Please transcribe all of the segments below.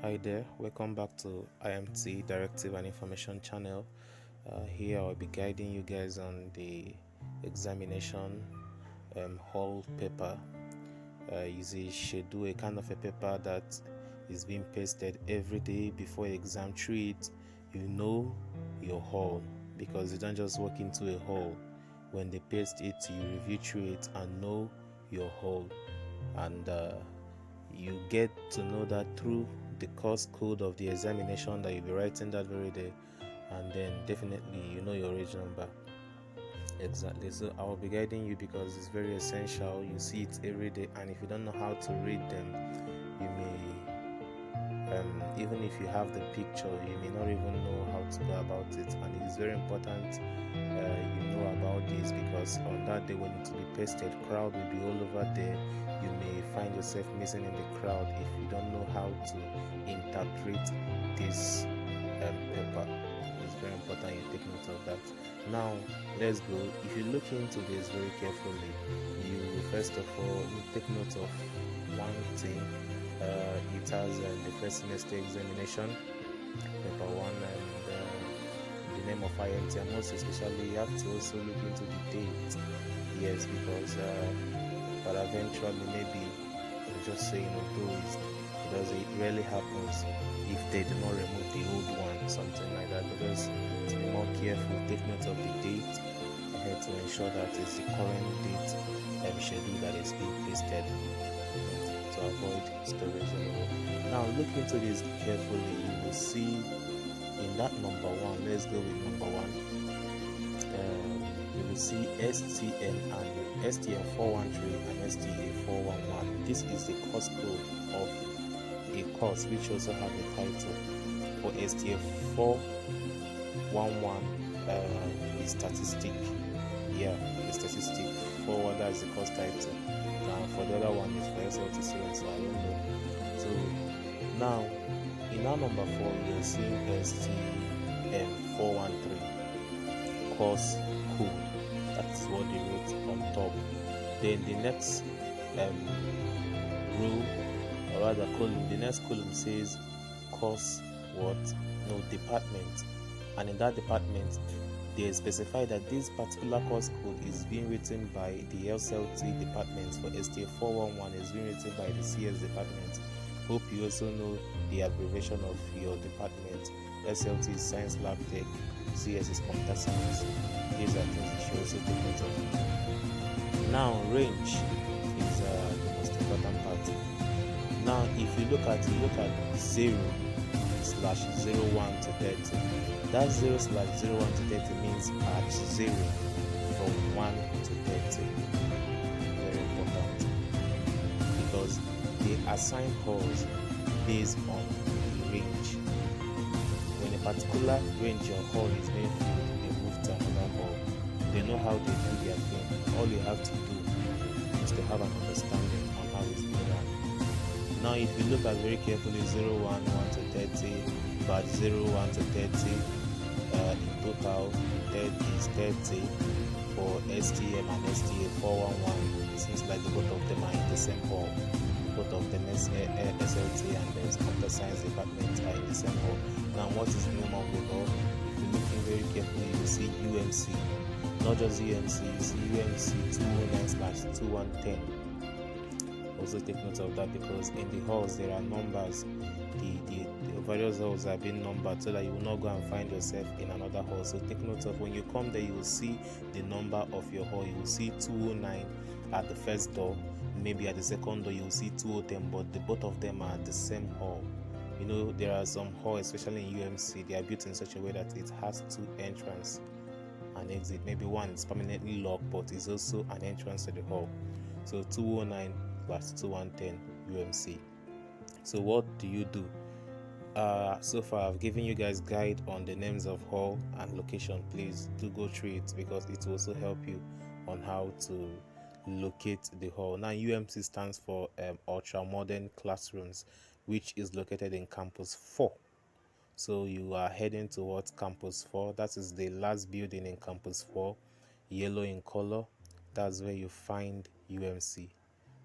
Hi there, welcome back to IMT Directive and Information channel. Here I'll be guiding you guys on the examination hall paper. Is a schedule, a kind of a paper that is being pasted every day before exam. Through it, you know your hall because you don't just walk into a hall. When they paste it, you review through it and know your hall, and you get to know that through the course code of the examination that you'll be writing that very day, and then definitely you know your reg number. Exactly. So I will be guiding you because it's very essential. You see it every day, and if you don't know how to read them, you may even if you have the picture, you may not even know how to go about it. And it is very important you know about this, because on that day when it will be pasted, crowd will be all over there. You may find yourself missing in the crowd if you don't know how to interpret this paper. It's very important you take note of that. Now let's go. If you look into this very carefully, you will first of all take note of one thing. It has the first semester examination, paper one, and the name of IMT, and most especially you have to also look into the date. Yes, because but eventually maybe I'm just saying, although because it rarely happens if they do not remove the old one, something like that. Because to be more careful, take note of the date ahead to ensure that it's the current date schedule that is being pasted to avoid storage error. Now look into this carefully. You will see in that number one. Let's go with number one. You will see STN and STN 413 and STA 411. This is the course code of a course which also have a title. For STA 411 is statistic. Yeah, the statistic. 4 that's the course title. For the other one is for SLT students, so I don't know. So now in our number 4 you will see STM 413 course code. That's what they wrote on top. Then the next row, or rather column, the next column says course what? No, department. And in that department they specify that this particular course code is being written by the SLT department. For STA 411 is being written by the CS department. Hope you also know the abbreviation of your department. SLT is Science Lab Tech, CS is Computer Science. These are things you should also take note of. Now range is the most important part. Now if you look at 0/01 to 30. That 0/01 to 30 means at 0 from 1 to 30. Very important, because they assign halls based on the range. When a particular range or hall is being filled, they move to another hall. They know how they do their thing. All you have to do is to have an understanding on how it's being done. Now if you look at very carefully, 011 to 30, but 01 to 30 in total, 30 is 30 for STM and STA 411. It seems like the both of them are in the same hall. Both of them SLT and the Computer Science department are in the same hall. Now what is the name of the hall? If you're looking very carefully, you will see UMC. Not just UMC, you see UMC 209/2110. Also take note of that, because in the halls there are numbers. The various halls are being numbered so that you will not go and find yourself in another hall. So take note of, when you come there, you will see the number of your hall. You will see 209 at the first door. Maybe at the second door you will see 210, but both of them are at the same hall. You know, there are some halls, especially in UMC, they are built in such a way that it has two entrances and exit. Maybe one is permanently locked, but it's also an entrance to the hall. So 209/2110 UMC. So what do you do? So far I've given you guys guide on the names of hall and location. Please do go through it, because it will also help you on how to locate the hall. Now UMC stands for ultra modern classrooms, which is located in campus 4. So you are heading towards campus 4. That is the last building in campus 4, yellow in color. That's where you find UMC.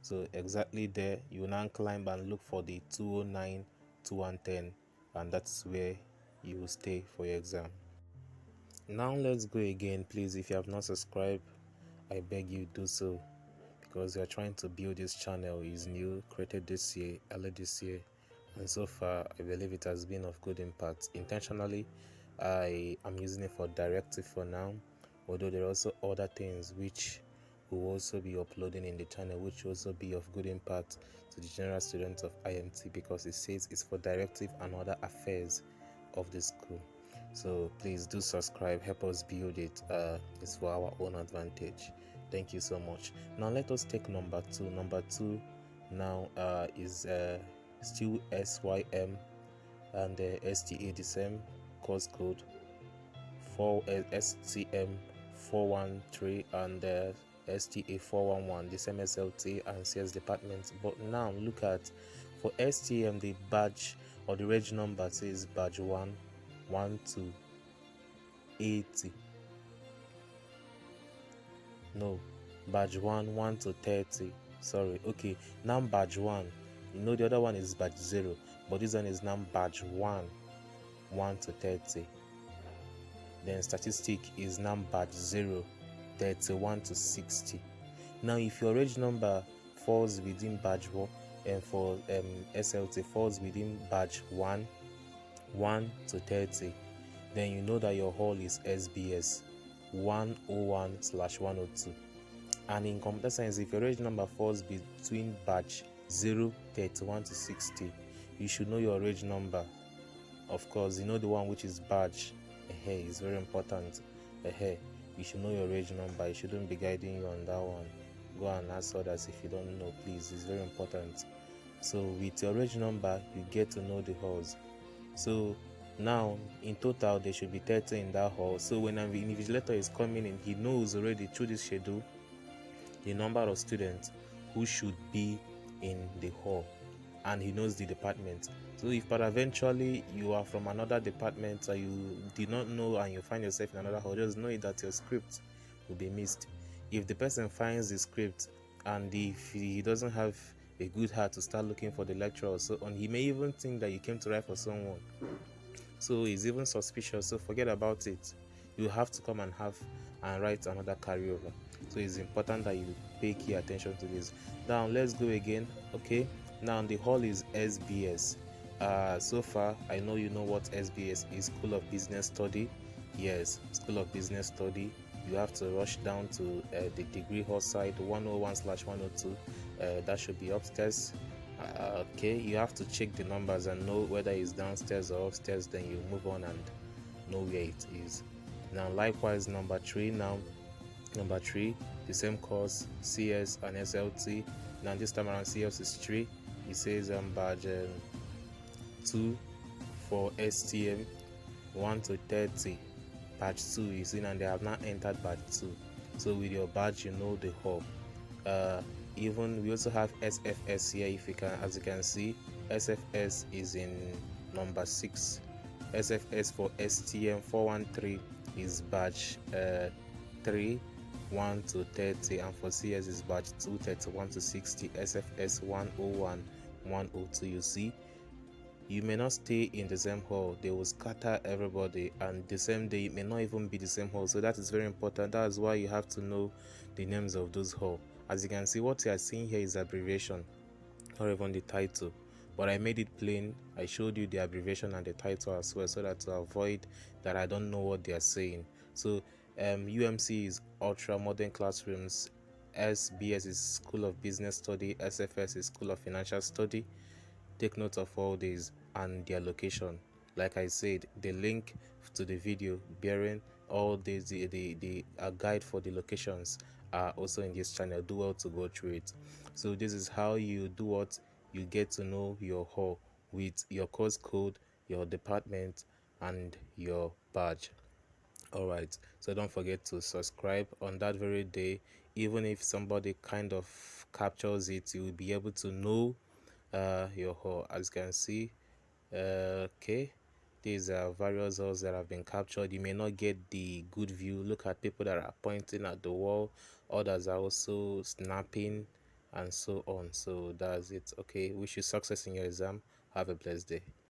So exactly there, you now climb and look for the 209 2 and 10, and that's where you will stay for your exam. Now let's go again. Please, if you have not subscribed, I beg you do so, because we are trying to build this channel. Is new, created this year, early this year, and so far I believe it has been of good impact. Intentionally, I am using it for directive for now, although there are also other things which will also be uploading in the channel, which will also be of good impact to the general students of IMT, because it says it's for directive and other affairs of the school. So please do subscribe, help us build it. It's for our own advantage. Thank you so much. Now let us take number two. Number two now is still SYM and STA, the same course code, 4 STM 413 and STA 411, the same SLT and CS department. But now look at, for STM the badge or the reg number says badge 1 to 80. No, badge 1 to 30. Sorry. Okay, now badge 1, the other one is badge 0, but this one is now badge 1 to 30. Then statistic is now badge 0, 31 to 60. Now if your reg number falls within badge 1, and for SLT falls within badge 1 to 30, then you know that your hall is SBS 101/102. And in computer science, if your reg number falls between badge 0, 31 to 60, you should know your reg number. Of course, you know the one which is badge. It's very important. You should know your reg number. You shouldn't be guiding you on that one. Go and ask others if you don't know, please. It's very important. So with your reg number, you get to know the halls. So now in total there should be 30 in that hall. So when an invigilator is coming in, he knows already through this schedule the number of students who should be in the hall, and he knows the department. So if eventually you are from another department or you did not know and you find yourself in another hall, just know that your script will be missed. If the person finds the script and if he doesn't have a good heart to start looking for the lecturer or so on, he may even think that you came to write for someone, so he's even suspicious. So forget about it. You have to come and write another carryover. So it's important that you pay key attention to this. Now let's go again. Okay, now the hall is SBS. So far I know you know what SBS is. School of Business Study. Yes, School of Business Study. You have to rush down to the degree hall side 101/102. That should be upstairs. Okay, you have to check the numbers and know whether it's downstairs or upstairs, then you move on and know where it is. Now likewise number 3, the same course, CS and SLT. Now this time around CS is 3. It says badge 2 for STM 1 to 30. Badge 2 is in, and they have not entered badge 2. So with your badge you know the hall. Even we also have SFS here. If you can, as you can see, SFS is in number 6. SFS for STM 413 is badge 3, 1 to 30, and for CS is badge 2, 31 to 60. SFS 101, 102. You see, you may not stay in the same hall. They will scatter everybody, and the same day it may not even be the same hall. So that is very important. That is why you have to know the names of those halls. As you can see, what you are seeing here is abbreviation, not even the title, but I made it plain. I showed you the abbreviation and the title as well, so that to avoid that I don't know what they are saying. So UMC is Ultra Modern Classrooms, SBS is School of Business Study, SFS is School of Financial Study. Take note of all these and their location. Like I said, the link to the video bearing all these, the guide for the locations are also in this channel. Do well to go through it. So this is how you do what you get to know your hall with your course code, your department, and your badge. All right, so don't forget to subscribe on that very day. Even if somebody kind of captures it, you will be able to know your hall. As you can see, okay, these are various halls that have been captured. You may not get the good view. Look at people that are pointing at the wall, others are also snapping and so on. So that's it. Okay, wish you success in your exam. Have a blessed day.